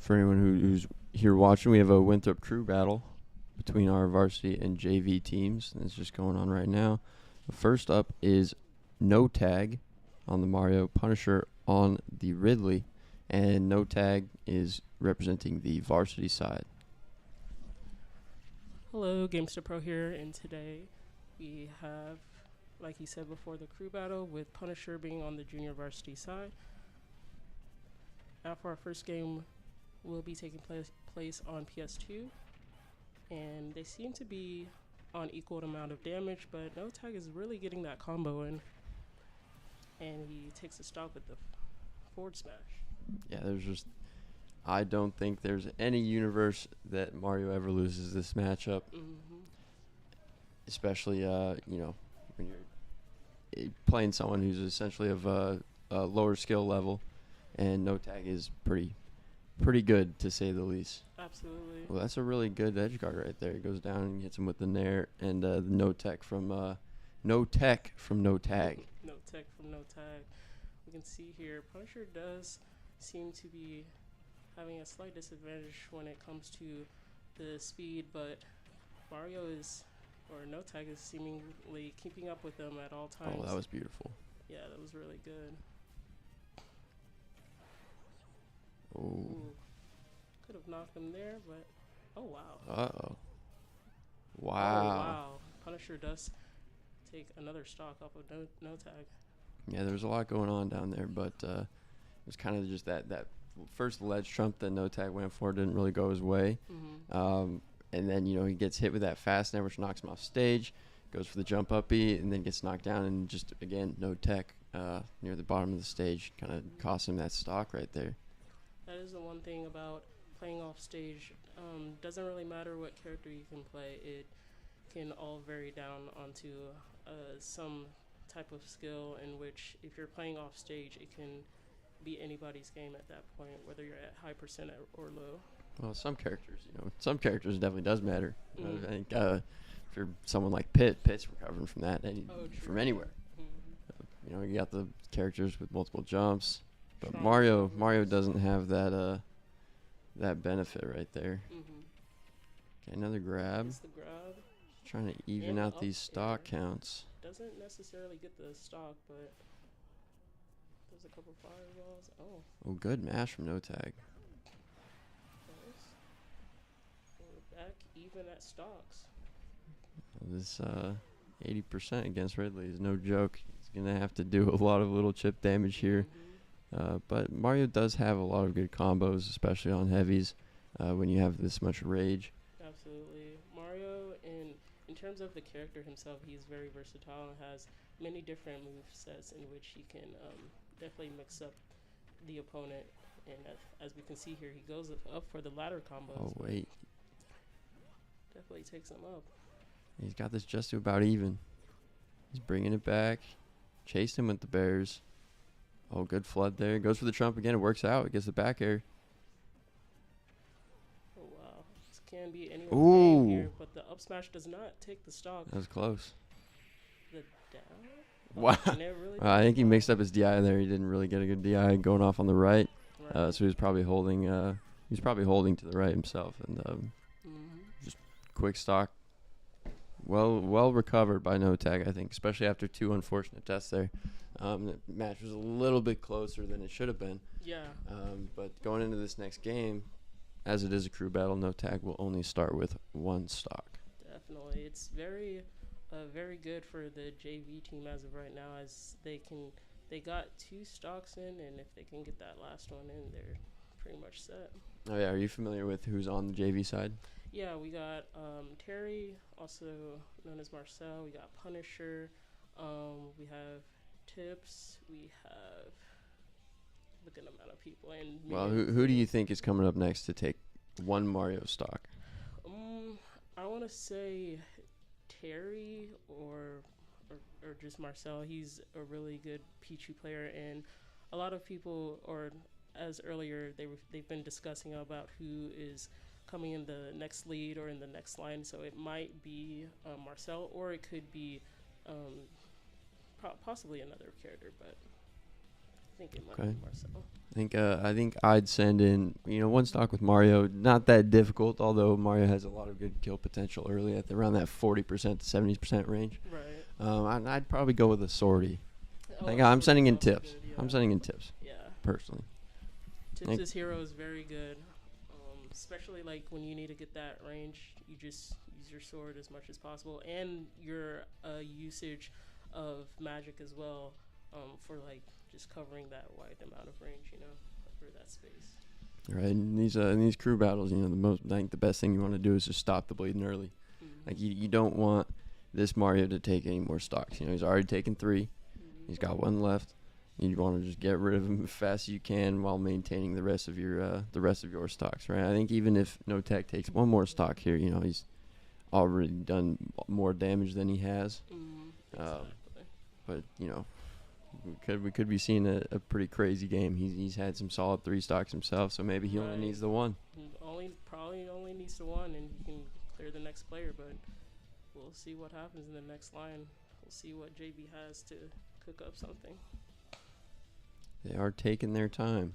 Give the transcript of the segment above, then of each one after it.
for anyone who's here watching, we have a Winthrop crew battle between our varsity and JV teams. And it's just going on right now. First up is No Tag on the Mario, Punisher on the Ridley, and No Tag is representing the varsity side. Hello, Gamester Pro here, and today we have, like he said before, the crew battle with Punisher being on the junior varsity side. Now for our first game, will be taking place on PS2, and they seem to be on equal amount of damage, but No Tag is really getting that combo in, and he takes a stop with the forward smash. Yeah, I don't think there's any universe that Mario ever loses this matchup. Mm-hmm. Especially, when you're playing someone who's essentially of a lower skill level, and No Tag is pretty good, to say the least. Absolutely. Well, that's a really good edge guard right there. He goes down and hits him with the nair, and the No Tech from No Tag. No Tech from No Tag. We can see here, Punisher does seem to be having a slight disadvantage when it comes to the speed, but No Tag is seemingly keeping up with them at all times. Oh, that was beautiful. Yeah, that was really good. Oh. Ooh. Could have knocked him there, but oh wow. Uh-oh. Wow. Oh wow. Punisher does take another stock off of No Tag. Yeah, there was a lot going on down there, but it was kind of just that first ledge trump that No Tag went for didn't really go his way. Mm-hmm. And then, he gets hit with that fast nair, which knocks him off stage, goes for the jump up B, and then gets knocked down, and just, again, No Tech near the bottom of the stage kind of cost him that stock right there. That is the one thing about playing off stage. Doesn't really matter what character you can play. It can all vary down onto some type of skill in which, if you're playing off stage, it can be anybody's game at that point, whether you're at high percent or low. Well, some characters definitely does matter. Mm. I think if you're someone like Pitt's recovering from that from anywhere. Mm-hmm. You got the characters with multiple jumps, but Strong Mario movers. doesn't have that benefit right there. Mm-hmm. Okay, another grab. Gets the grab. Trying to even And out up these stock air. counts. Doesn't necessarily get the stock, but there's a couple fireballs. Oh, Oh, good mash from No Tag. nice. We're back even at stocks. This 80% against Ridley is no joke. He's going to have to do a lot of little chip damage here. Mm-hmm. But Mario does have a lot of good combos, especially on heavies, when you have this much rage. Absolutely. Mario, in terms of the character himself, he's very versatile and has many different move sets in which he can definitely mix up the opponent. And as we can see here, he goes up for the ladder combos. Oh, wait. Definitely takes him up. He's got this just to about even. He's bringing it back. Chased him with the bears. Oh, good flood there. Goes for the trump again. It works out. It gets the back air. Oh, wow. This can be anyone's Ooh. game here, but the up smash does not take the stock. That was close. The down? Wow. And it really I think he does mixed up his DI there. He didn't really get a good DI going off on the right. Right. So he was probably holding. To the right himself, and Mm-hmm. quick stock. Well recovered by No Tag, I think, especially after two unfortunate deaths there. The match was a little bit closer than it should have been. Yeah. But going into this next game, as it is a crew battle, No Tag will only start with one stock. Definitely, it's very good for the JV team as of right now, as they got two stocks in, and if they can get that last one in, they're pretty much set. Oh yeah, are you familiar with who's on the JV side? Yeah, we got Terry, also known as Marcel. We got Punisher. We have Tips. We have a good amount of people. And Well, who do you think is coming up next to take one Mario stock? I want to say Terry or just Marcel. He's a really good Pichu player, and a lot of people, or as earlier they've been discussing about who is coming in the next lead or in the next line. So it might be Marcel, or it could be possibly another character, but I think it might be Marcel. I think I'd send in one stock with Mario. Not that difficult, although Mario has a lot of good kill potential early at around that 40% to 70% range. Right. I'd probably go with a sortie. Oh, I'm sending in also tips. good, yeah. I'm sending in tips Yeah. personally. Tips' hero is very good, especially like when you need to get that range. You just use your sword as much as possible, and your usage of magic as well, for like just covering that wide amount of range. Cover that space. Right, in these crew battles, I think the best thing you want to do is just stop the bleeding early. Mm-hmm. Like you don't want this Mario to take any more stocks. He's already taken 3. Mm-hmm. He's got 1 left. You want to just get rid of him as fast as you can while maintaining the rest of your stocks, right? I think even if No Tech takes 1 more stock here, he's already done more damage than he has. Mm-hmm. Exactly. But we could be seeing a pretty crazy game. He's had some solid 3 stocks himself, so maybe he only Right. needs the 1. Probably only needs the 1, and he can clear the next player. But we'll see what happens in the next line. We'll see what JB has to cook up something. They are taking their time.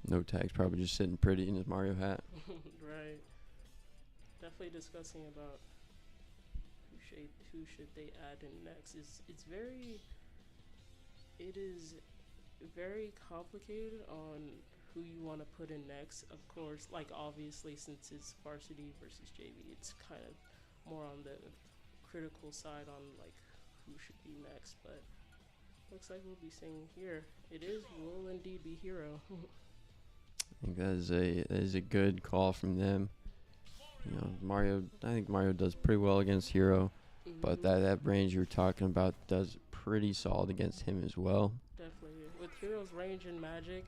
No Tag's probably just sitting pretty in his Mario hat. Right. Definitely discussing about who should they add in next. It is very complicated on who you want to put in next. Of course, like obviously since it's Varsity versus JV, it's kind of more on the critical side on like who should be next. But looks like we'll be seeing here. Will indeed be hero. I think that is a good call from them. I think Mario does pretty well against Hero, Mm-hmm. but that range you're talking about does pretty solid against him as well. Definitely with Hero's range and magic,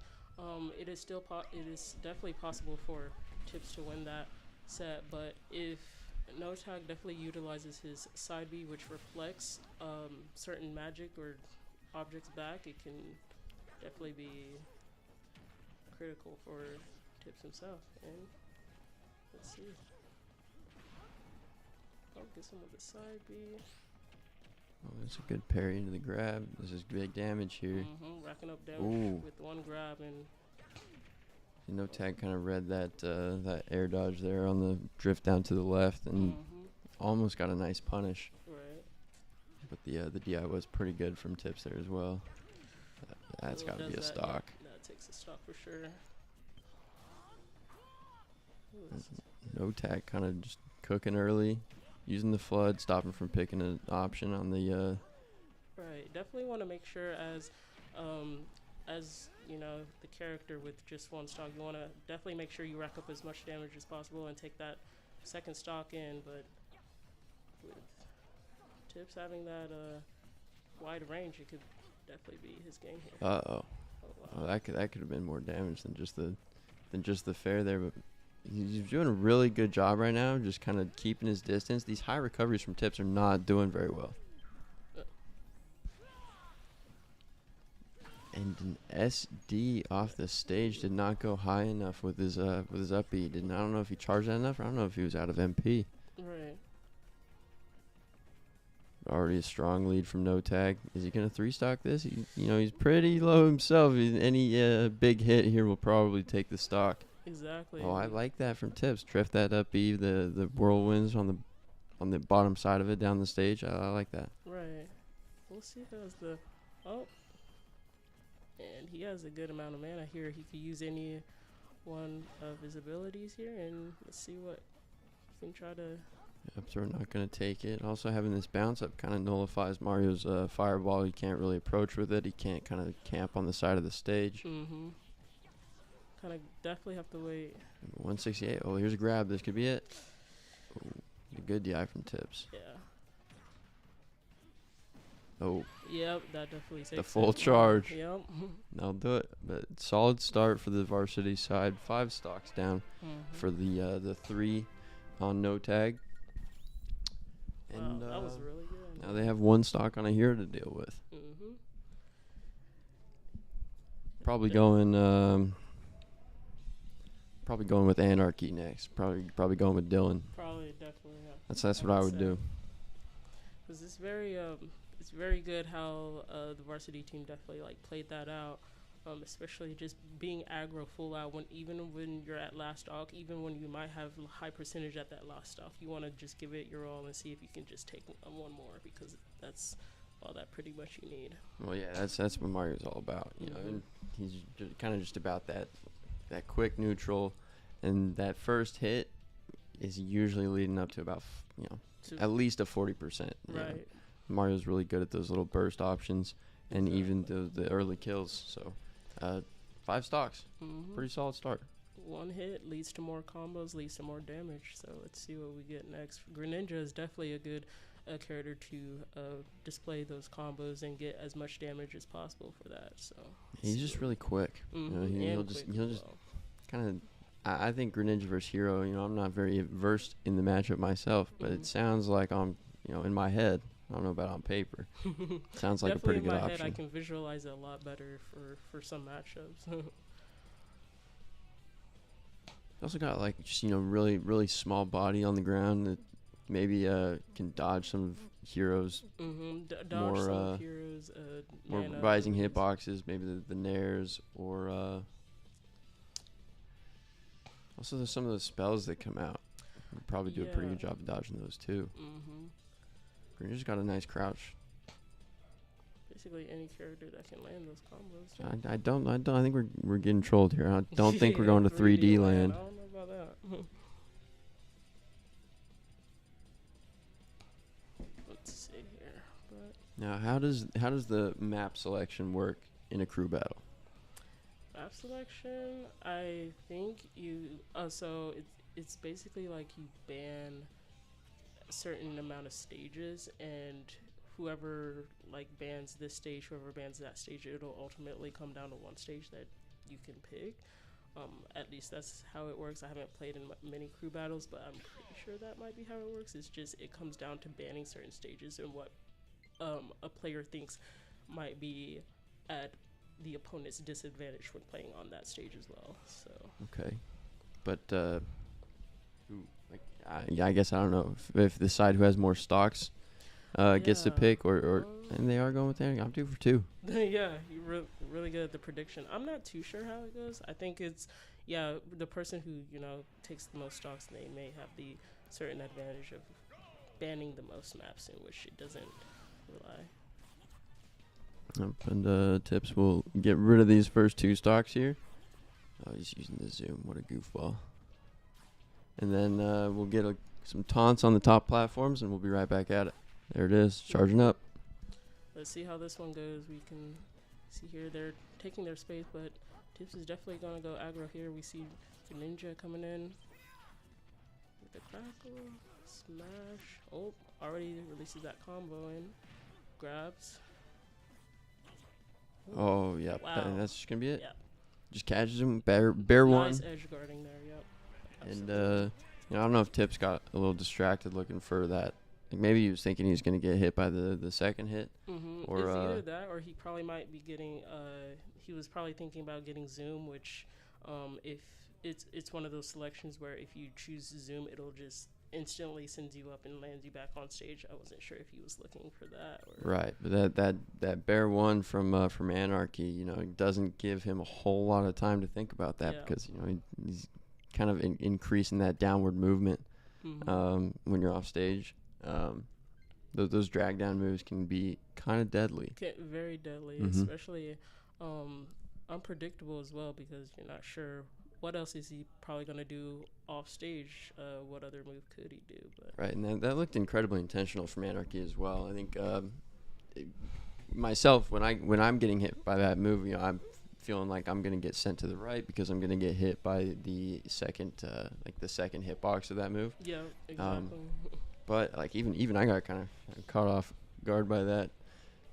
it is still it is definitely possible for Tips to win that set. But if No Tag definitely utilizes his side B, which reflects certain magic or objects back, it can definitely be critical for Tips himself. And let's see. I'll get some of the side B. Oh, that's a good parry into the grab. This is big damage here. Mm-hmm. Racking up damage Ooh. with 1 grab and. No Tag kind of read that air dodge there on the drift down to the left and almost got a nice punish. Right. But the DI was pretty good from Tips there as well. That's got to be a stock. That takes a stock for sure. No Tag kind of just cooking early, using the flood, stopping from picking an option on the. Right. Definitely want to make sure as the character with just 1 stock, you want to definitely make sure you rack up as much damage as possible and take that 2nd stock in. But with Tips having that wide range, it could definitely be his game here. Uh-oh. Oh, wow. Oh, that could have been more damage than just the fair there, but he's doing a really good job right now, just kind of keeping his distance. These high recoveries from Tips are not doing very well. And an SD off the stage did not go high enough with his up B. I don't know if he charged that enough. I don't know if he was out of MP. Right. Already a strong lead from No Tag. Is he gonna 3-stock this? He's pretty low himself. Any big hit here will probably take the stock. Exactly. Oh, I like that from Tips. Drift that up B, the whirlwinds on the bottom side of it down the stage. I like that. Right. We'll see if that's the. Oh. And he has a good amount of mana here. He could use any one of his abilities here, and let's see what he can try to. Yep, so we're not going to take it. Also, having this bounce up kind of nullifies Mario's fireball. He can't really approach with it. He can't kind of camp on the side of the stage. Mm-hmm. Kind of definitely have to wait. 168. Oh, here's a grab. This could be it. Ooh, a good DI from Tips. Yeah. Oh. Yep, that definitely takes The full charge. Yep. That'll do it. But solid start for the Varsity side. 5 stocks down for the 3 on No Tag. And wow, that was really good. Now they have 1 stock on a hero to deal with. Mm-hmm. Probably going with Anarchy next. Probably going with Dylan. Probably definitely That's what I would do. Because it's very good how the varsity team definitely like played that out. Especially just being aggro full out even when you're at last stock, even when you might have high percentage at that last stock, you want to just give it your all and see if you can just take one more, because that's all that pretty much you need. Well, yeah, that's what Mario's all about. You know, and he's kind of just about that quick neutral, and that first hit is usually leading up to about at least a 40%. Right. Mario's really good at those little burst options and even the early kills. So, 5 stocks, pretty solid start. One hit leads to more combos, leads to more damage. So let's see what we get next. Greninja is definitely a good character to display those combos and get as much damage as possible for that. So he's just really quick. He'll just kind of. I think Greninja versus Hero. I'm not very versed in the matchup myself, but it sounds like I'm in my head. I don't know about on paper. Sounds like a pretty good option. In my head, I can visualize it a lot better for some matchups. Also got like just really really small body on the ground that maybe can dodge some of Heroes. Dodge some of Heroes. More rising hitboxes, maybe the Nairs, or also there's some of the spells that come out. We'll probably do a pretty good job of dodging those too. Greninja's got a nice crouch. Basically, any character that can land those combos. I don't. I think we're getting trolled here. I don't think we're going to 3D land. I don't know about that. Let's see here. Now, how does the map selection work in a crew battle? Map selection, I think so it's basically like you ban a certain amount of stages, and whoever like bans this stage, whoever bans that stage, it'll ultimately come down to one stage that you can pick. At least that's how it works. I haven't played in many crew battles, but I'm pretty sure that might be how it works. It's just it comes down to banning certain stages and what a player thinks might be at the opponent's disadvantage when playing on that stage as well. So okay, but I guess I don't know if the side who has more stocks gets to pick, or and they are going with that. I'm 2 for 2. Yeah, you're really good at the prediction. I'm not too sure how it goes. I think it's the person who takes the most stocks, they may have the certain advantage of banning the most maps in which it doesn't rely. And Tips will get rid of these first 2 stocks here. Oh, he's using the zoom. What a goofball. And then we'll get some taunts on the top platforms, and we'll be right back at it. There it is, charging up. Let's see how this one goes. We can see here they're taking their space, but Tips is definitely going to go aggro here. We see Ninja coming in with the crackle, smash. Oh, already releases that combo in. Grabs. Oh, yeah. Wow. That's just going to be it. Yeah. Just catches him, bear one. Nice edge guarding there, yep. And I don't know if Tips got a little distracted looking for that. Like maybe he was thinking he was going to get hit by the second hit. Or it's either that, or he probably might be getting. He was probably thinking about getting Zoom, which, if it's one of those selections where if you choose Zoom, it'll just instantly sends you up and lands you back on stage. I wasn't sure if he was looking for that. Right, but that bear one from Anarchy, doesn't give him a whole lot of time to think about that because he's kind of increasing that downward movement when you're off stage. Those drag down moves can be kind of deadly. Very deadly, especially unpredictable as well, because you're not sure what else is he probably going to do off stage. What other move could he do? But right, and that looked incredibly intentional from Anarchy as well. I think myself, when I'm getting hit by that move, I'm feeling like I'm going to get sent to the right because I'm going to get hit by the second hitbox of that move. Yeah, exactly. But like even I got kind of caught off guard by that.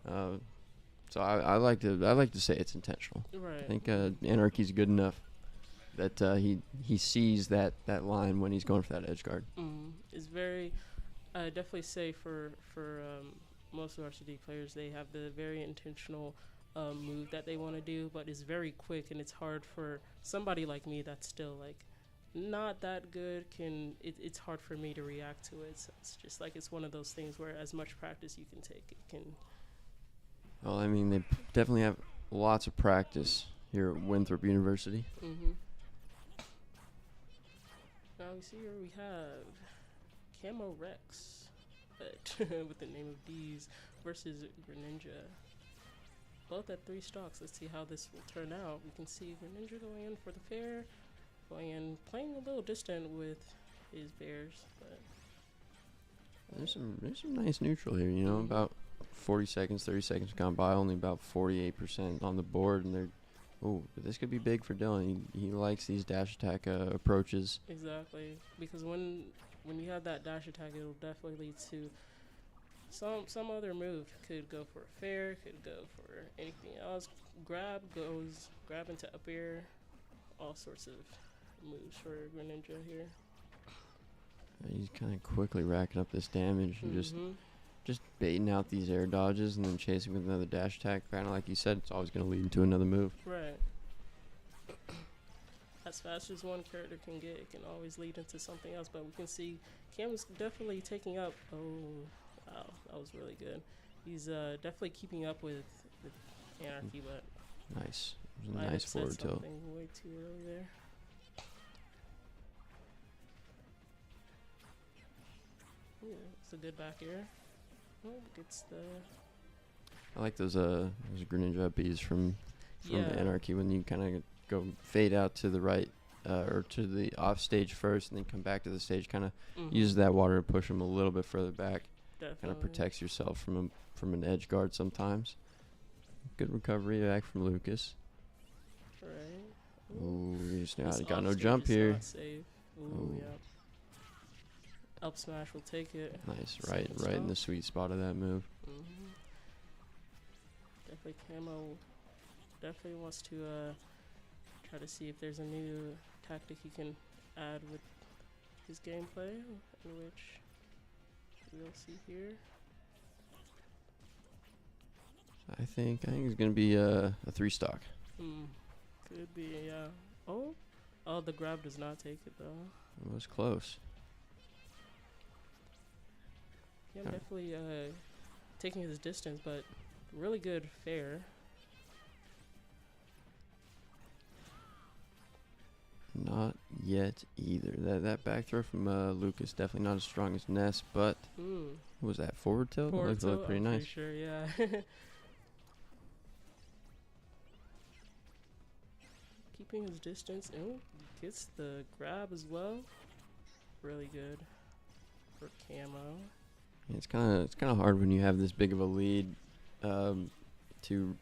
So I like to say it's intentional. Right. I think Anarchy's good enough that he sees that line when he's going for that edge guard. It's very definitely say for most varsity players, they have the very intentional move that they want to do, but it's very quick, and it's hard for somebody like me that's still like not that good. It's hard for me to react to it. So it's just like it's one of those things where as much practice you can take, it can. Well, I mean, they definitely have lots of practice here at Winthrop University. Now we see here we have Camo Rex, but with the name of D's versus Greninja. Both at 3 stocks. Let's see how this will turn out. We can see Greninja going in for the fair, going in, playing a little distant with his bears. But there's some nice neutral here. You know, about 40 seconds, 30 seconds gone by, only about 48% on the board, and they're. Oh, but this could be big for Dylan. He likes these dash attack approaches. Exactly, because when you have that dash attack, it'll definitely lead to some other move. Could go for a fair, could go for anything else. Grab into up air, all sorts of moves for Greninja here. He's kind of quickly racking up this damage and just baiting out these air dodges and then chasing with another dash attack. Kind of like you said, it's always going to lead into another move. Right. As fast as one character can get, it can always lead into something else. But we can see Cam is definitely taking up. Oh, wow, that was really good. He's definitely keeping up with Anarchy, but nice. It was a nice forward tilt. Way too early there. Yeah, it's a good back air. Oh, gets the. I like those Greninja Bs from Anarchy when you kind of go fade out to the right or to the off stage first and then come back to the stage. Kind of uses that water to push them a little bit further back. Kind of protects yourself from an edge guard sometimes. Good recovery back from Lucas. Right. Ooh, he just got no jump here. Ooh, yeah. Up smash will take it. Nice, right in the sweet spot of that move. Definitely Camo definitely wants to try to see if there's a new tactic he can add with his gameplay, in which we'll see here. I think it's gonna be a 3-stock. Could be, yeah. Oh, the grab does not take it though. It was close. Yeah, definitely taking his distance, but really good fair. Not yet either. That back throw from Lucas definitely not as strong as Ness, but what was that, forward tilt? Forward tilt, looked pretty nice. Pretty sure, yeah. Keeping his distance and gets the grab as well. Really good for Camo. Yeah, it's kind of hard when you have this big of a lead to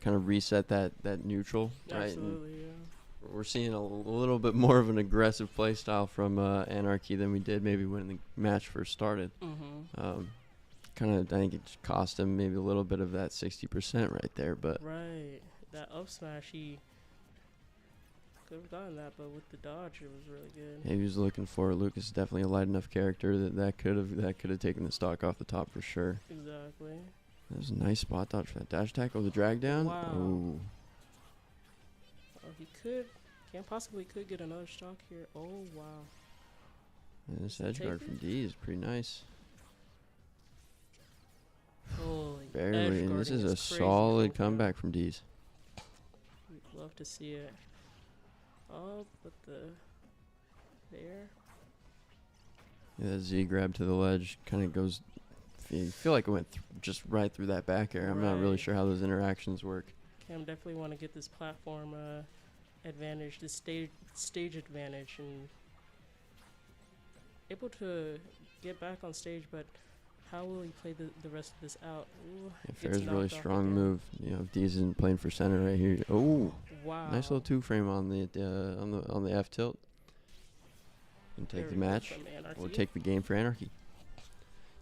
kind of reset that neutral, right? Absolutely, yeah. We're seeing a little bit more of an aggressive play style from Anarchy than we did maybe when the match first started. Kind of, I think it just cost him maybe a little bit of that 60% right there, but right, that up smash he could have gotten that, but with the dodge it was really good. Yeah, he was looking for Lucas. Is definitely a light enough character that could have taken the stock off the top for sure. Exactly. That was a nice spot dodge for that dash attack. Oh, the drag down. Wow. Oh. He possibly could get another stock here. Oh wow. And this edge guard from D is pretty nice. Holy. Barely, and this is a solid comeback from D's. We'd love to see it. Oh, but there. Yeah, that Z grab to the ledge kind of goes. You feel like it went just right through that back air. I'm not really sure how those interactions work. Cam definitely want to get this platform advantage, this stage advantage, and able to get back on stage, but how will he play the rest of this out? Ooh, yeah, Fair's really strong move. You know, D's isn't playing for center right here. Oh, wow! Nice little 2-frame on the F tilt, and take the match or take the game for Anarchy.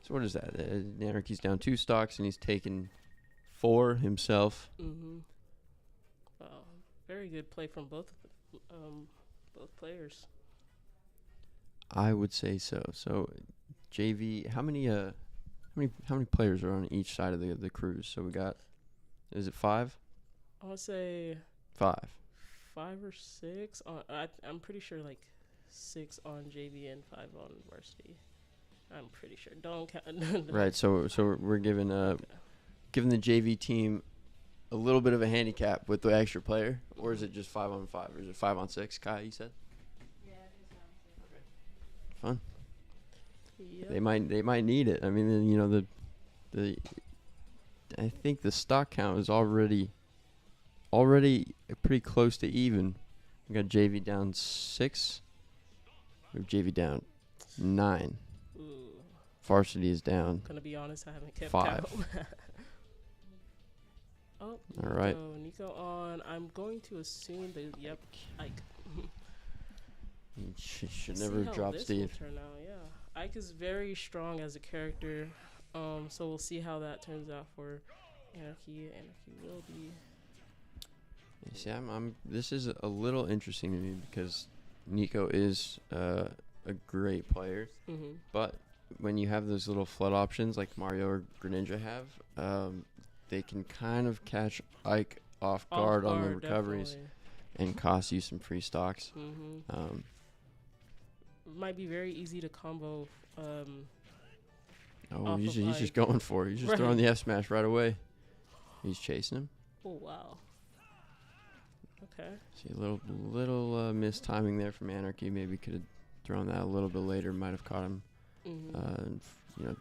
So what is that? Anarchy's down 2 stocks and he's taken 4 himself. Wow, very good play from both players. I would say so. So, JV, how many players are on each side of the cruise? So we got, is it 5? I would say 5. 5 or 6. I'm pretty sure like 6 on JV and 5 on varsity. I'm pretty sure. Don't count. Right. So we're giving giving the JV team a little bit of a handicap with the extra player, or is it just 5-on-5, or is it 5-on-6? Kai, you said. Yeah, it's not Fun. Yep. They might need it. I mean, you know, the I think the stock count is already pretty close to even. We got JV down 6. We have JV down 9. Ooh. Varsity is down. Gonna be honest, I haven't kept 5. count. Oh, All right. Nico on. I'm going to assume that. Yep, Ike. You should See never how drop this Steve. will turn out, yeah. Ike is very strong as a character, so we'll see how that turns out for Anarchy. Anarchy will be. You see, this is a little interesting to me because Nico is a great player, Mm-hmm. but when you have those little flood options like Mario or Greninja have, they can kind of catch Ike off guard on the recoveries and cost you some free stocks. Mm-hmm. Might be very easy to combo. Off He's of just Ike. going for it. He's just throwing the F smash right away. He's chasing him. Oh wow. Okay. See a little missed timing there from Anarchy. Maybe could have thrown that a little bit later. Might have caught him. Mm-hmm. You know.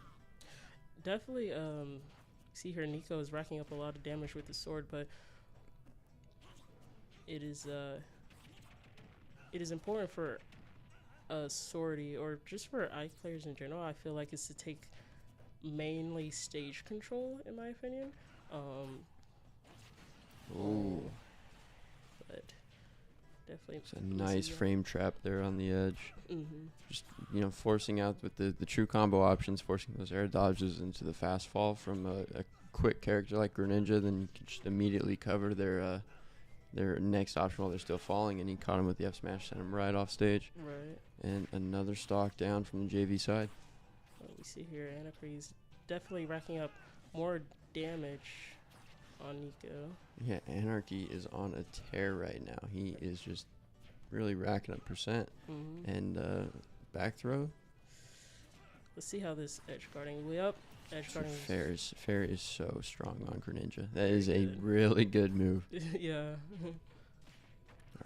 Definitely. See here, Nico is racking up a lot of damage with the sword, but it is important for Swordy or just for Ike players in general. I feel like it's to take mainly stage control, in my opinion. Ooh. But definitely. It's a nice frame trap there on the edge. Mm-hmm. Just, you know, forcing out with the true combo options, forcing those air dodges into the fast fall from a quick character like Greninja, then you can just immediately cover their next option while they're still falling, and he caught him with the F smash, sent him right off stage. Right. And another stock down from the JV side. What we see here, Anarchy's definitely racking up more damage on Nico. Yeah, Anarchy is on a tear right now. He is just really racking up percent. Mm-hmm. And back throw. Let's see how this edge guarding way up. Edge guarding. Fair is so strong on Greninja. That is a really good move. Yeah.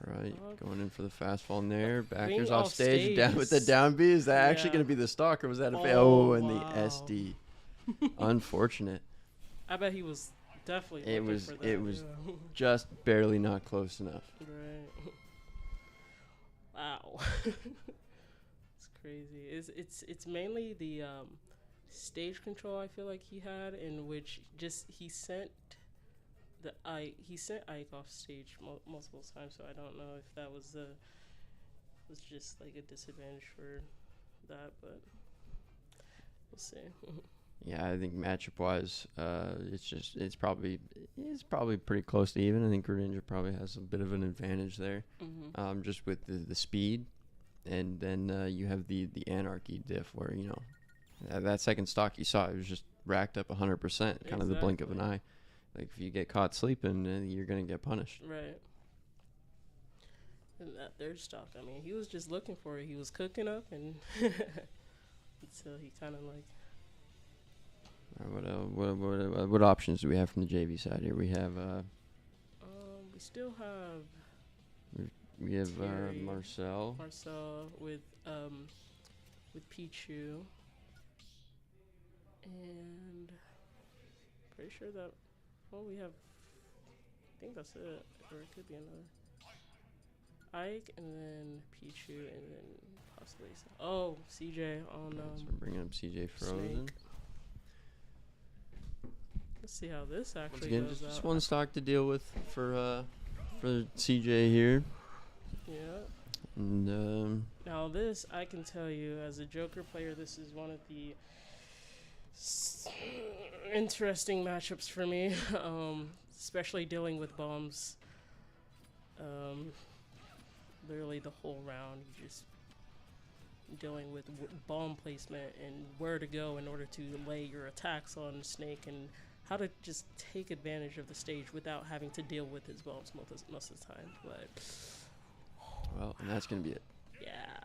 All right, going in for the fast fall in there. Backers Being off off stage, down with the is- down B. Is that actually yeah. going to be the stock, or was that a Oh, and wow. the SD? Unfortunate. I bet he was definitely. It looking was- For that, it was- yeah. Just barely not close enough. Right. Wow. It's crazy. It's mainly the stage control I feel like he had, in which just he sent Ike off stage multiple times. So I don't know if that was just like a disadvantage for that, but we'll see. Yeah, I think matchup wise, it's probably pretty close to even. I think Greninja probably has a bit of an advantage there, Mm-hmm. just with the speed, and then you have the Anarchy diff where that second stock you saw, it was just racked up 100%, kind of the blink of an eye. Like if you get caught sleeping, you're gonna get punished. Right. And that third stock, I mean, he was just looking for it. He was cooking up, and until he kind of like. What options do we have from the JV side here? We have We still have we have Terry. Marcel. Marcel with Pichu, and pretty sure that we have. I think that's it, or it could be another. Ike, and then Pichu, and then possibly CJ on. So we're bringing up CJ Frozen. Snake. Let's see how this Once actually again, goes just out. one stock to deal with for CJ here. Yeah. And Now this, I can tell you, as a Joker player, this is one of the interesting matchups for me, especially dealing with bombs. Literally the whole round, you just dealing with bomb placement and where to go in order to lay your attacks on Snake, and how to just take advantage of the stage without having to deal with his bombs most of the time. But well, and that's gonna be it. yeah.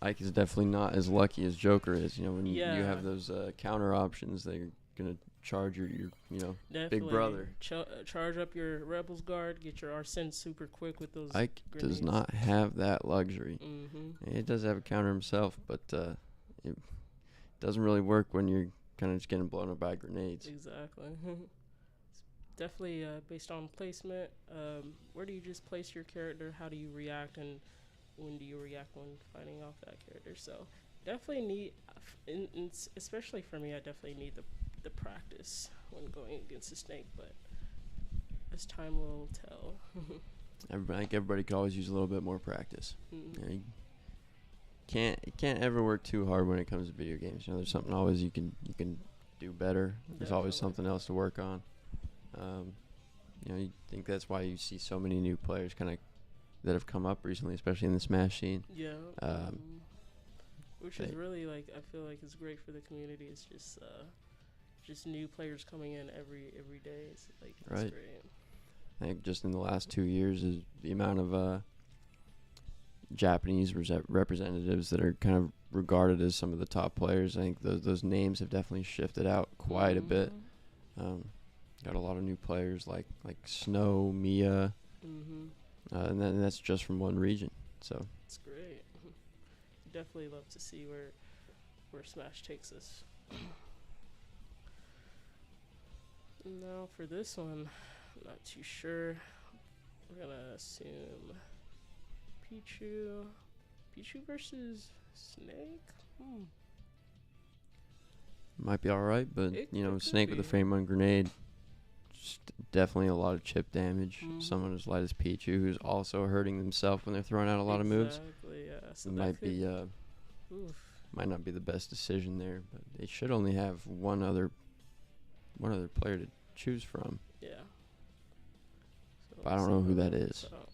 Ike is definitely not as lucky as Joker is. You know, when you Yeah. have those counter options, they're gonna charge your Definitely. big brother. Charge up your Rebels guard. Get your Arsene super quick with those. Ike grenades. does not have that luxury. Mm-hmm. He does have a counter himself, but it doesn't really work when you're kind of just getting blown up by grenades. Exactly. It's definitely based on placement. Where do you just place your character? How do you react, and when do you react when fighting off that character? So definitely need, especially for me, I definitely need the practice when going against a snake. But as time will tell. Everybody could always use a little bit more practice. Mm-hmm. You know, you can't ever work too hard when it comes to video games. You know, there's something always you can do better. There's always Definitely. something else to work on. You know, you think that's why you see so many new players kind of that have come up recently, especially in the Smash scene. Yeah. Which is they- really I feel like it's great for the community. It's just new players coming in every day. It's it's Right. great. I think just in the last 2 years is the amount of Japanese representatives that are kind of regarded as some of the top players. I think those names have definitely shifted out quite a bit. Mhm. Got a lot of new players like Snow, Mia, Mhm. and that's just from one region. So It's great. Definitely love to see where Smash takes us. Now for this one, I'm not too sure. We're gonna assume Pichu versus Snake. might be all right, but It could Snake with a be. frame on grenade, just definitely a lot of chip damage. Mhm. Someone as light as Pichu, who's also hurting themselves when they're throwing out a lot of moves, Exactly. Yeah. So it that might could, be oof. might not be the best decision there. But they should only have one other player to choose from. Yeah. So But I let's don't know see who how that works is. out.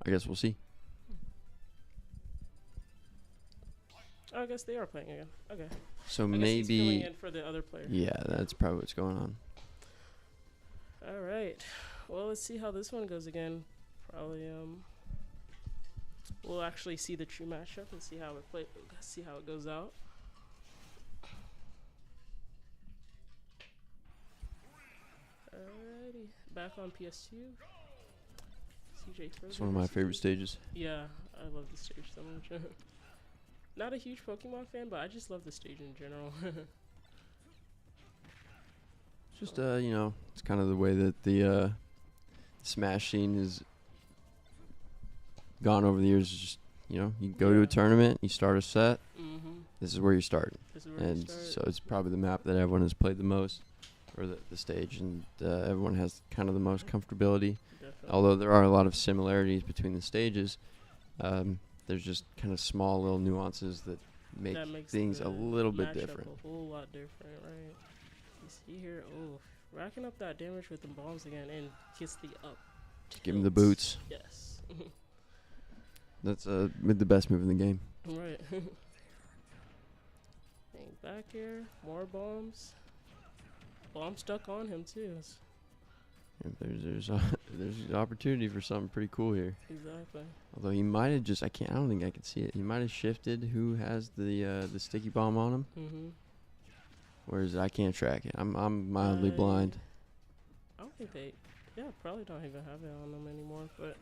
I guess we'll see. Oh, I guess they are playing again. Okay. So I guess he's filling maybe, in for the other player. yeah, that's probably what's going on. All right. Well, let's see how this one goes again. Probably we'll actually see the true matchup and see how it goes out. Alrighty. Back on PS2. CJ It's one of my favorite stages. Yeah, I love the stage so much. Not a huge Pokemon fan, but I just love the stage in general. Just it's kind of the way that the Smash scene has gone over the years. It's just you go to Yeah. a tournament, you start a set. Mm-hmm. This is where you're starting, This is where and you start. so it's probably the map that everyone has played the most, or the stage, and everyone has kind of the most comfortability. Definitely. Although there are a lot of similarities between the stages, there's just kind of small little nuances that make That makes things a the little bit matchup different. A whole lot different, right? You see here, racking up that damage with the bombs again, and gets the up. Give him the tilt. boots. Yes. That's the best move in the game. Right. Hang back here, more bombs. Bomb stuck on him too. And there's an opportunity for something pretty cool here. Exactly. Although he might have just I don't think I can see it. He might have shifted who has the sticky bomb on him. Mm-hmm. Whereas I can't track it. I'm mildly blind. I don't think they. Yeah, probably don't even have it on them anymore. But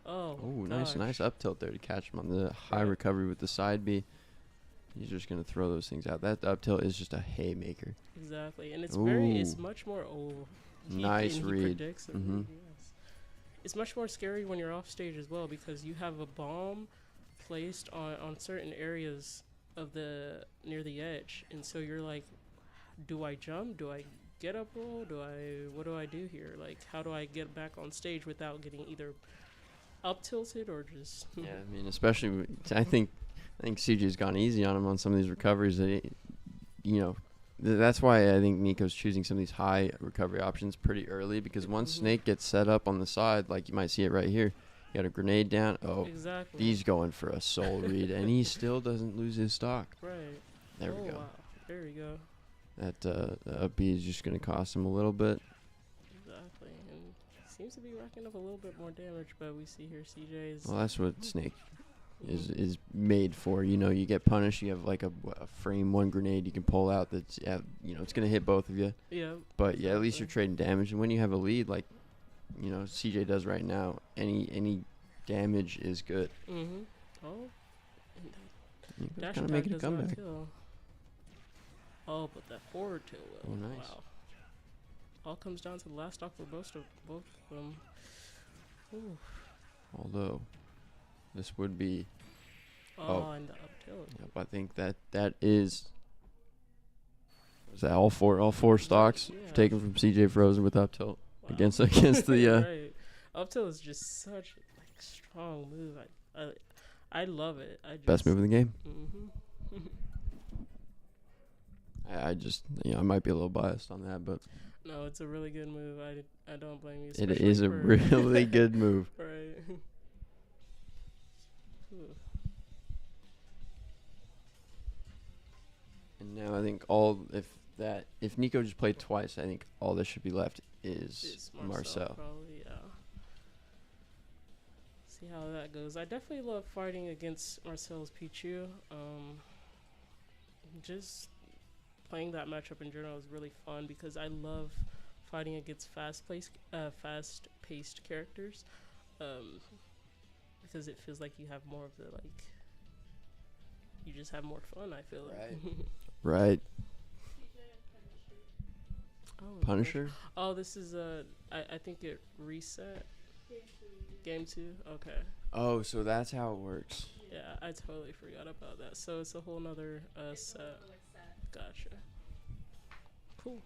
Oh, Oh, gosh. nice up tilt there to catch him on the high Right. recovery with the side B. He's just going to throw those things out. That up tilt is just a haymaker. Exactly, and it's Ooh. much more. Oh, Nice he read. predicts it. Mhm. Yes. It's much more scary when you're off stage as well because you have a bomb placed on certain areas of the near the edge, and so you're like, do I jump? Do I get up roll? What do I do here? Like, how do I get back on stage without getting either up tilted or just Yeah, I mean, especially I think CJ's gone easy on him on some of these recoveries. That that's why I think Nico's choosing some of these high recovery options pretty early because once Mhm. Snake gets set up on the side, like you might see it right here, you got a grenade down. Oh, exactly he's going for a soul read, and he still doesn't lose his stock. right? There Oh, we go. wow. There we go. That up B is just going to cost him a little bit. Exactly, and seems to be racking up a little bit more damage, but we see here CJ's. Well, that's what Snake Mhm. is made for. You get punished. You have like a frame one grenade you can pull out. That's it's gonna hit both of you. Yeah. But yeah, at least you're exactly. trading damage. And when you have a lead, like CJ does right now, any damage is good. Mhm. Oh, and Nico's dash kind of attack making a does not comeback. kill. Oh, but that forward tilt will. Oh, nice. Wow. All comes down to the last stock for both of them. Ooh. Although this would be, Oh, and the up tilt. yep, I think that is. Was that all four stocks Yeah. taken from CJ Frozen with up tilt Wow. against the right. Up tilt is just such like strong move. I love it. best move in the game. Mhm. I just I might be a little biased on that, but No, it's a really good move. I don't blame you. it especially is a for- really good move. Right. Ooh. And now I think if Nico just played twice, I think all that should be left is It's Marcel. probably, yeah. See how that goes. I definitely love fighting against Marcel's Pichu. Just playing that matchup in general is really fun because I love fighting against fast-paced characters. Because it feels like you have more of the you just have more fun. I feel like. Right. Oh, Punisher? Oh, this is I think it reset. Game 2. Okay. Oh, so that's how it works. Yeah, I totally forgot about that. So it's a whole nother set. Gotcha. Cool.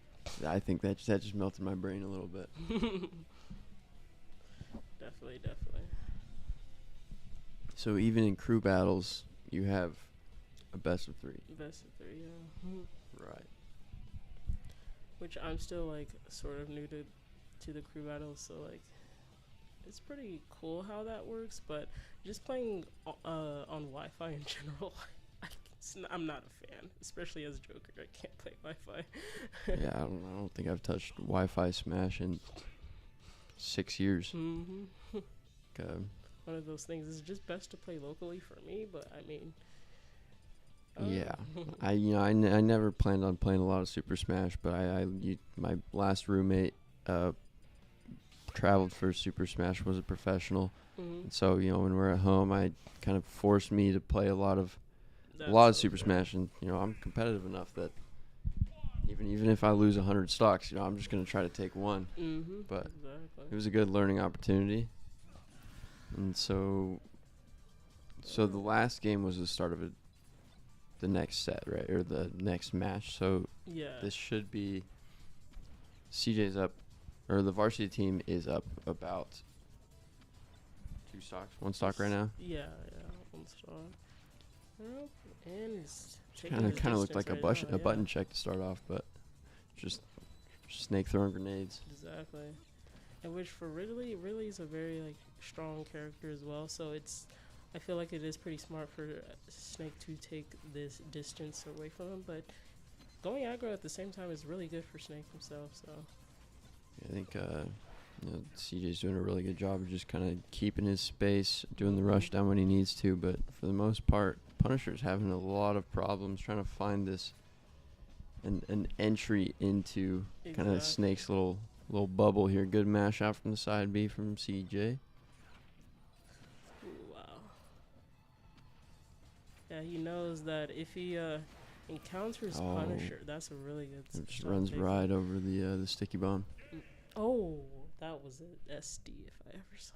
I think that just melted my brain a little bit. Definitely. So even in crew battles, you have a best of 3. Best of 3, yeah. Right. Which I'm still sort of new to the crew battles, so it's pretty cool how that works. But just playing on Wi-Fi in general, I'm not a fan, especially as Joker. I can't play Wi-Fi. Yeah, I don't think I've touched Wi-Fi Smash in 6 years. Mm-hmm. Okay. One of those things is just best to play locally for me, but I mean. Yeah, I never planned on playing a lot of Super Smash, but my last roommate traveled for Super Smash, was a professional, Mm-hmm. so when we're at home, I kind of forced me to play a lot of Super Smash, and I'm competitive enough that even if I lose 100 stocks, I'm just gonna try to take one. Mm-hmm. But exactly. it was a good learning opportunity, and so the last game was the start of the next set, right, or the next match. So Yeah. this should be CJ's up, or the varsity team is up about 2 stocks, 1 stock right now. Yeah, 1 stock. Yep, and it's Kind of looked like a button check to start off, but just Snake throwing grenades. Exactly. And which for Ridley is a very strong character as well. So I feel like it is pretty smart for Snake to take this distance away from him, but going aggro at the same time is really good for Snake himself. So I think CJ's doing a really good job of just kind of keeping his space, doing the rush down when he needs to, but for the most part, Punisher's having a lot of problems trying to find an entry into kind of Snake's little bubble here. Good mash out from the side B from CJ. Yeah, he knows that if he encounters Oh. Punisher, that's a really good. It just shot runs take. right over the sticky bone. Oh, that was an SD if I ever saw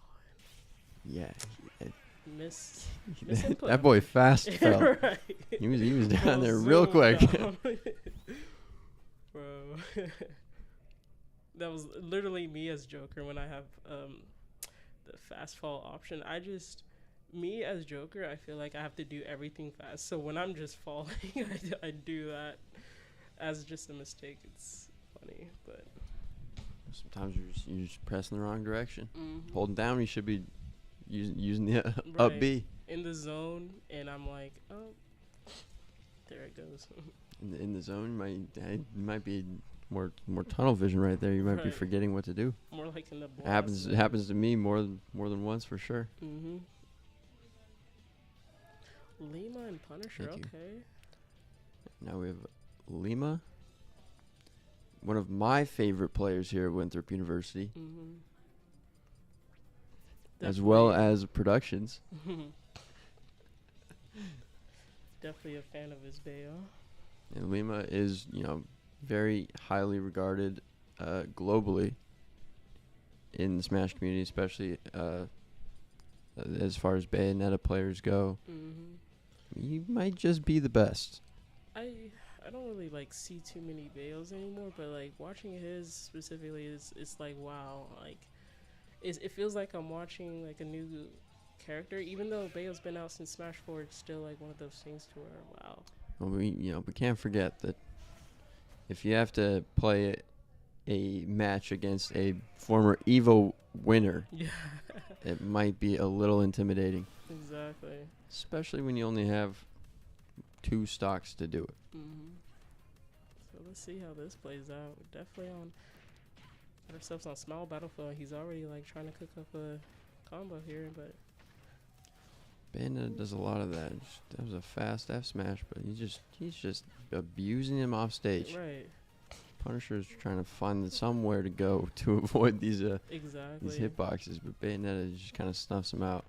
Yeah. it. Miss that, input. that boy fast fell. Right. He was down Bro, there real zoom quick. down. Bro. That was literally me as Joker when I have the fast fall option. Me as Joker, I feel like I have to do everything fast. So when I'm just falling, I do that as just a mistake. It's funny, but Sometimes you're just pressing the wrong direction. mhm. Holding down, you should be using the up Right. B. In the zone, and I'm like, oh, there it goes. In the zone, it might be more tunnel vision right there. You might be Right. forgetting what to do. More like in the It happens to me more than once for sure. Mm-hmm. Lima and Punisher, Thank you. okay. Now we have Lima, one of my favorite players here at Winthrop University, Mm-hmm. as well as Productions. Definitely a fan of his Bayo. And Lima is, very highly regarded globally in the Smash community, especially as far as Bayonetta players go. Mm-hmm. He might just be the best. I don't really see too many Bayos anymore, but watching his specifically it's like wow, it feels like I'm watching a new character, even though Bayo's been out since Smash 4. It's still one of those things to where wow. Well, we can't forget that if you have to play a match against a former EVO winner, Yeah. it might be a little intimidating, Exactly. especially when you only have 2 stocks to do it. Mm-hmm. So let's see how this plays out. We're definitely got ourselves on small battlefield. He's already trying to cook up a combo here, but Bayonetta does a lot of that. That was a fast F smash, but he's just abusing him off stage. right. Punisher's trying to find somewhere to go to avoid these Exactly. hitboxes, but Bayonetta just kind of snuffs him out.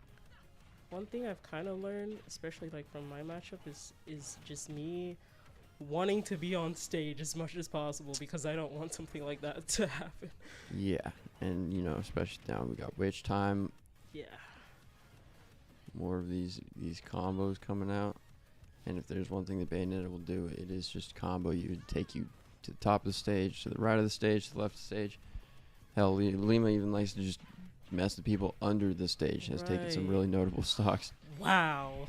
One thing I've kind of learned, especially from my matchup, is just me wanting to be on stage as much as possible because I don't want something like that to happen. Yeah, and especially now we got Witch Time, Yeah. more of these combos coming out. And if there's one thing that Bayonetta will do, it is just combo you, take you to the top of the stage, to the right of the stage, to the left of the stage. Hell, Lima even likes to just mess the people under the stage. Has taken some Right. really notable stocks. Wow.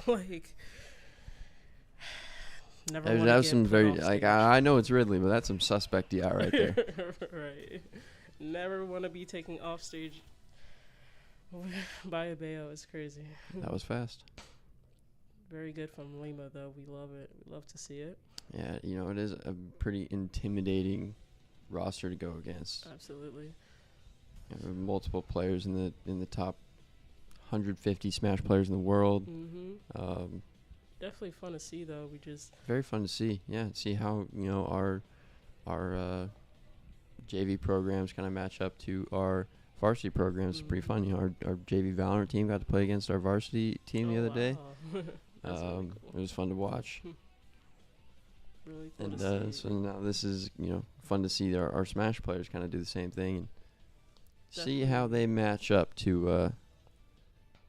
Never That wanna was get some put very off stage. I know it's Ridley, but that's some suspect DI right there. Right. Never want to be taken off stage by a Bayo. It's crazy. That was fast. Very good from Lima, though. We love it. We love to see it. Yeah, it is a pretty intimidating roster to go against. Absolutely. Multiple players in the top 150 Smash players in the world. Mm-hmm. Definitely fun to see, though. Very fun to see. Yeah, see how our JV programs kind of match up to our varsity programs. It's pretty fun. Our JV Valorant team got to play against our varsity team the other day. That's really cool. It was fun to watch. Really cool And to see. so now this is fun to see our Smash players kind of do the same thing and see how they match up to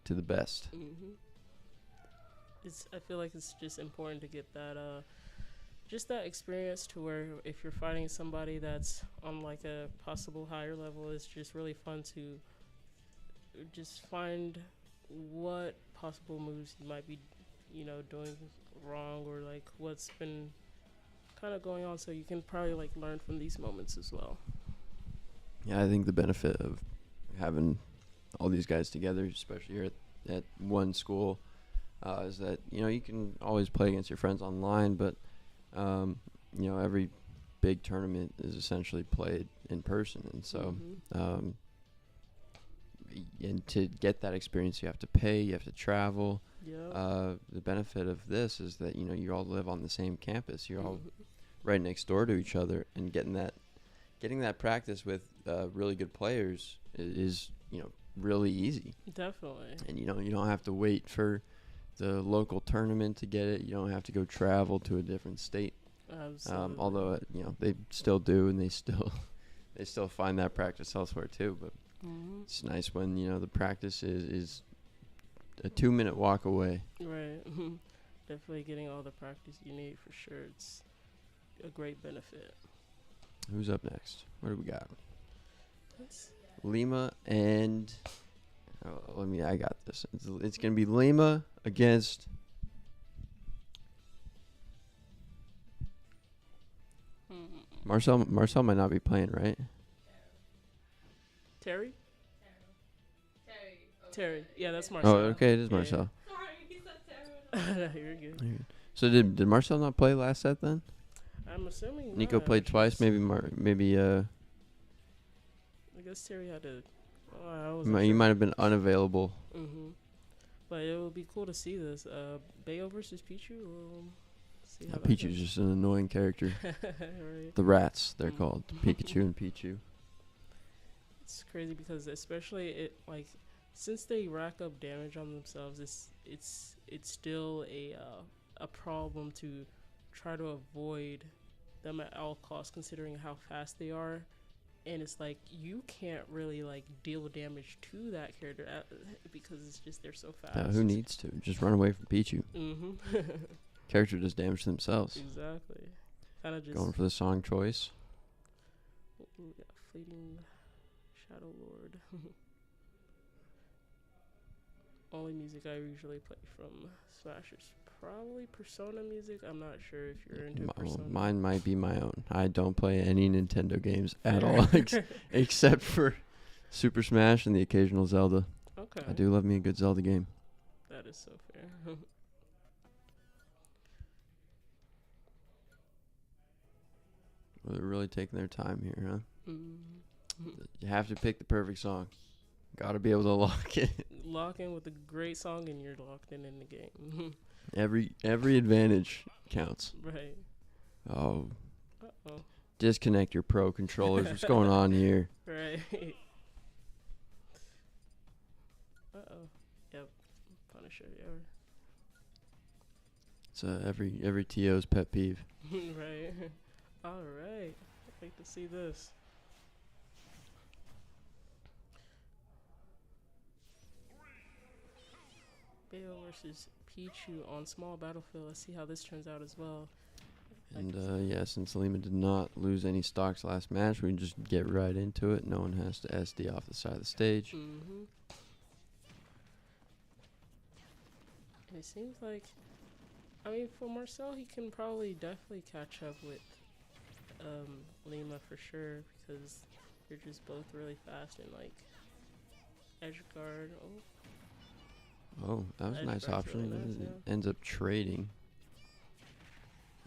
the best. Mm-hmm. I feel like it's just important to get that just that experience to where if you're fighting somebody that's on a possible higher level, it's just really fun to just find what possible moves you might be doing wrong, or what's been kind of going on, so you can probably learn from these moments as well. Yeah, I think the benefit of having all these guys together, especially here at one school, is that you can always play against your friends online, but every big tournament is essentially played in person, and so and to get that experience, you have to pay, you have to travel. Yeah. The benefit of this is that you all live on the same campus. You're all right next door to each other, and getting that practice with really good players is really easy. Definitely. And you don't have to wait for the local tournament to get it. You don't have to go travel to a different state. Absolutely. Although they still do, and they still find that practice elsewhere too. But it's nice when the practice is a 2-minute walk away. Right. Definitely getting all the practice you need for sure. It's a great benefit. Who's up next? What do we got? Let's Lima and I got this. It's gonna be Lima against Marcel. Marcel might not be playing, right? Terry. Terry. Terry. Yeah, that's Marcel. Oh, okay, it is Yeah, Marcel. Sorry, he said Terry. You're good. So did Marcel not play last set then? I'm assuming Nico not, played actually. twice. Maybe I guess Terry had to. you might have been unavailable. But it would be cool to see this. Bayo versus Pichu. See how that Pichu's goes. just an annoying character. Right. The rats, they're called. Pikachu and Pichu. It's crazy because especially since they rack up damage on themselves, it's still a problem to try to avoid them at all costs, considering how fast they are. And it's like you can't really deal damage to that character because it's just they're so fast. Who needs to? Just run away from Pichu. Character does damage to themselves. Exactly. Kind of just Going for the song choice. Ooh, yeah, Fleeting Shadow Lord. Only music I usually play from Smash is probably Persona music. I'm not sure if you're into Persona. Mine might be my own. I don't play any Nintendo games at all, except for Super Smash and the occasional Zelda. Okay. I do love me a good Zelda game. That is so fair. Well, they're really taking their time here, huh? You have to pick the perfect song. Got to be able to lock it. Lock in with a great song and you're locked in the game. Every advantage counts. Right. Oh. Uh-oh. Disconnect your pro controllers. What's going on here? Right. Uh-oh. Yep. Punisher. Yeah. It's every TO's pet peeve. Right. All right. I'd like to see this. Bayo versus Pichu on small battlefield. Let's see how this turns out as well. And since Lima did not lose any stocks last match, we can just get right into it. No one has to SD off the side of the stage. And it seems like, for Marcel, he can probably definitely catch up with Lima for sure because they're just both really fast and edge guard. Oh, that was a nice option. Really nice, It ends up trading.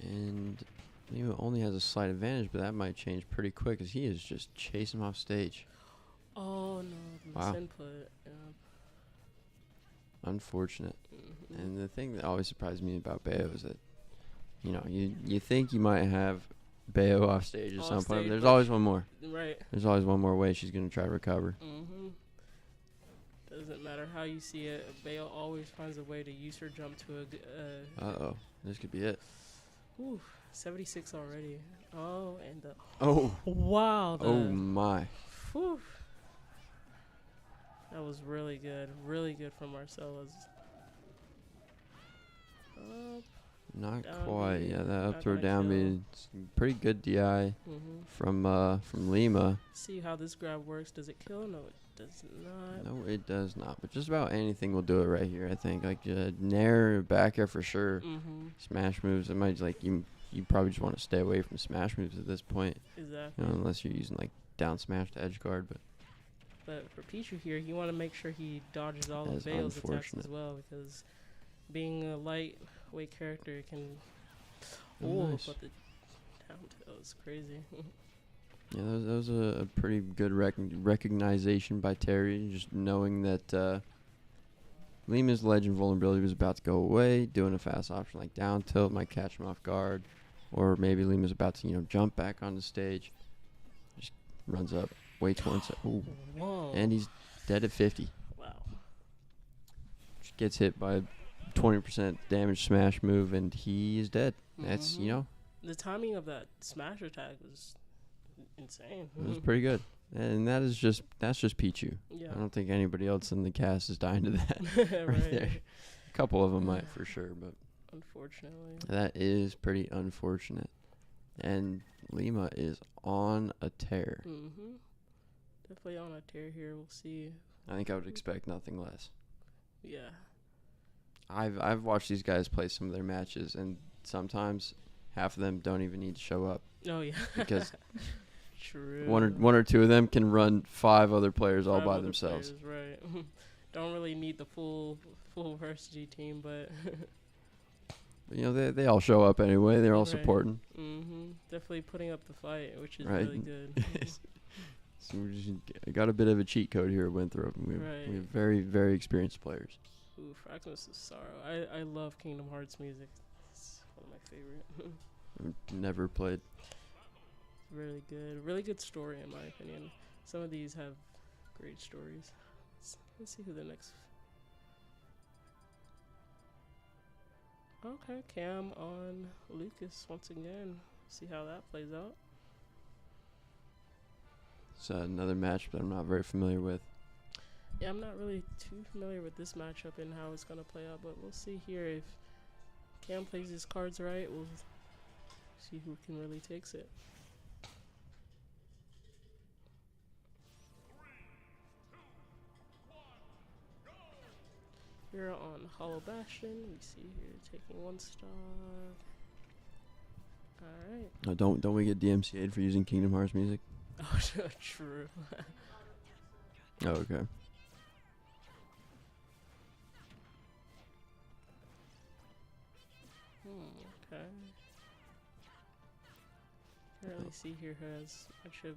And Lima only has a slight advantage, but that might change pretty quick because he is just chasing him off stage. Oh, no. Wow. Input. Yeah. Unfortunate. And the thing that always surprised me about Bayo is that, you think you might have Bayo off stage at some point, but there's always one more. Right. There's always one more way she's going to try to recover. Doesn't matter how you see it. Bayo always finds a way to use her jump to a. Uh-oh. This could be it. 76 already. Oh, and the. Oh. Wow. Oh, my. Whew. That was really good. Really good from Marcella's. Not down quite. B. Yeah, that Not up throw gonna down kill. B. It's pretty good DI from Lima. See how this grab works. Does it kill? No, it does not. No, it does not. But just about anything will do it right here, I think. Nair, back air for sure. Smash moves. It might you probably just want to stay away from smash moves at this point. Exactly. Unless you're using down smash to edge guard. But for Pichu here, you want to make sure he dodges all That of is Bayo's attacks unfortunate. as well because being a lightweight character can. Oh, nice. But the down tilt is crazy. Yeah, that was a pretty good recognition by Terry, just knowing that Lima's legend vulnerability was about to go away. Doing a fast option like down tilt might catch him off guard, or maybe Lima's about to jump back on the stage. Just runs up, waits once, Whoa! and he's dead at 50. Wow. Just gets hit by 20% damage smash move, and he is dead. That's, you Mhm. know, The timing of that smash attack was insane. it was pretty good. And that's just Pichu. Yeah. I don't think anybody else in the cast is dying to that right there. A couple of them might for sure, but Unfortunately. that is pretty unfortunate. And Lima is on a tear. Mhm. Definitely on a tear here. We'll see. I think I would expect nothing less. Yeah. I've watched these guys play some of their matches, and sometimes half of them don't even need to show up Oh yeah. because True. one or two of them can run 5 other players all Five by other themselves. players, right. Don't really need the full varsity team, but But, you know, they all show up anyway. They're all Right. supporting. definitely putting up the fight, which is Right. really good. So we just got a bit of a cheat code here at Winthrop. We Right. have very, very experienced players. Ooh, Fragments of Sorrow. I love Kingdom Hearts music. It's one of my favorite. We've never played. Really good. Really good story, in my opinion. Some of these have great stories. Let's see who the next. Okay, Cam on Lucas once again. See how that plays out. It's another match that I'm not very familiar with. Yeah, I'm not really too familiar with this matchup and how it's going to play out, but we'll see here if Cam plays his cards right. We'll see who can really takes it. Here on Hollow Bastion, we see here taking 1 stock. Alright. No, don't we get DMCA'd for using Kingdom Hearts music? Oh, true. Oh, okay. Okay. Can't really see here who has much of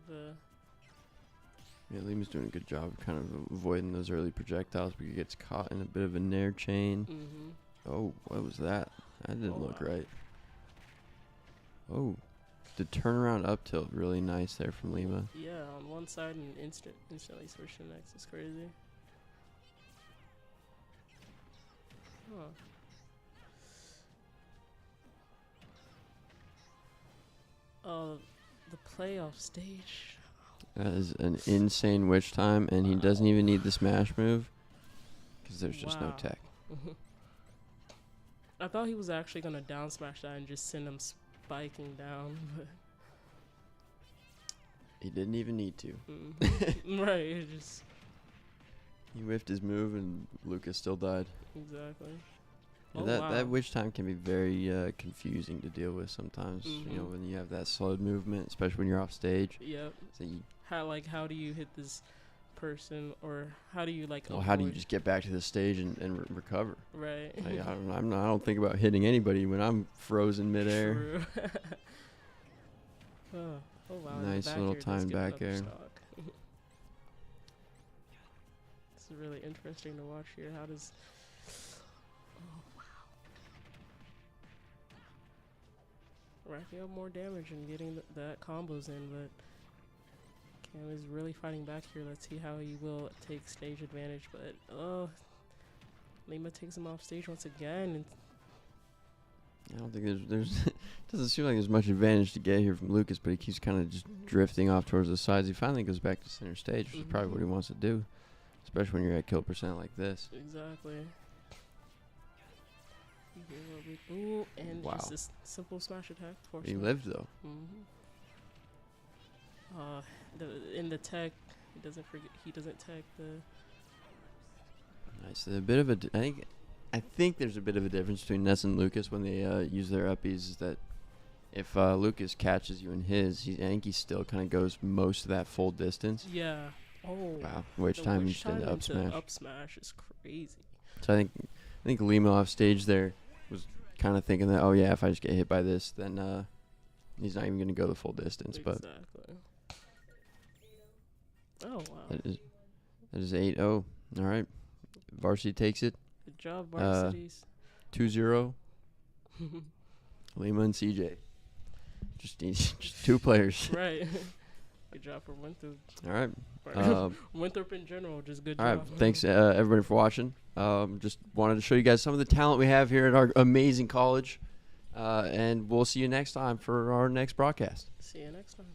Yeah, Lima's doing a good job of kind of avoiding those early projectiles, but he gets caught in a bit of a nair chain. Oh, what was that? That didn't look wow. right. Oh, the turnaround up tilt really nice there from Lima. Yeah, on one side and instantly switch to the next. It's crazy. Huh. The playoff stage. That is an insane witch time, and he doesn't even need the smash move because there's just no Wow. tech. I thought he was actually gonna down smash that and just send him spiking down, but He didn't even need to. right, it just He whiffed his move, and Lucas still died. exactly. Yeah, Oh, that wow. witch time can be very confusing to deal with sometimes. You know, Mhm. when you have that slowed movement, especially when you're off stage. Yep. So you, How do you hit this person, or how do you like? well, how do you avoid- just get back to the stage and recover? right? Like, I don't think about hitting anybody when I'm frozen midair. True. Oh wow! and the Nice back little air does time give back another air. stock. This is really interesting to watch here. How does? Oh wow! Racking up more damage and getting that combos in, but Cam is really fighting back here. Let's see how he will take stage advantage. But Lima takes him off stage once again. And I don't think there's doesn't seem like there's much advantage to get here from Lucas, but he keeps kind of just drifting off towards the sides. He finally goes back to center stage, which is probably what he wants to do, especially when you're at kill percent like this. exactly. Ooh, and Wow. just this simple smash attack. He lived though. In the tech, he doesn't tech the. Nice. A bit of a. I think there's a bit of a difference between Ness and Lucas when they use their uppies. Is that if Lucas catches you in his, I think he still kind of goes most of that full distance. Yeah. Oh. Wow. Which the time you witch just did the time up into smash. Up smash is crazy. So I think Lima off stage there was kind of thinking that, oh yeah, if I just get hit by this, then he's not even going to go the full distance. Exactly. Oh wow. But that is 8-0. All right. Varsity takes it. Good job, Varsities. 2-0. Lima and CJ. Just 2 players. Right. Good job for Winthrop. All right. Winthrop in general, just good All job. right. Thanks, everybody, for watching. Just wanted to show you guys some of the talent we have here at our amazing college. And we'll see you next time for our next broadcast. See you next time.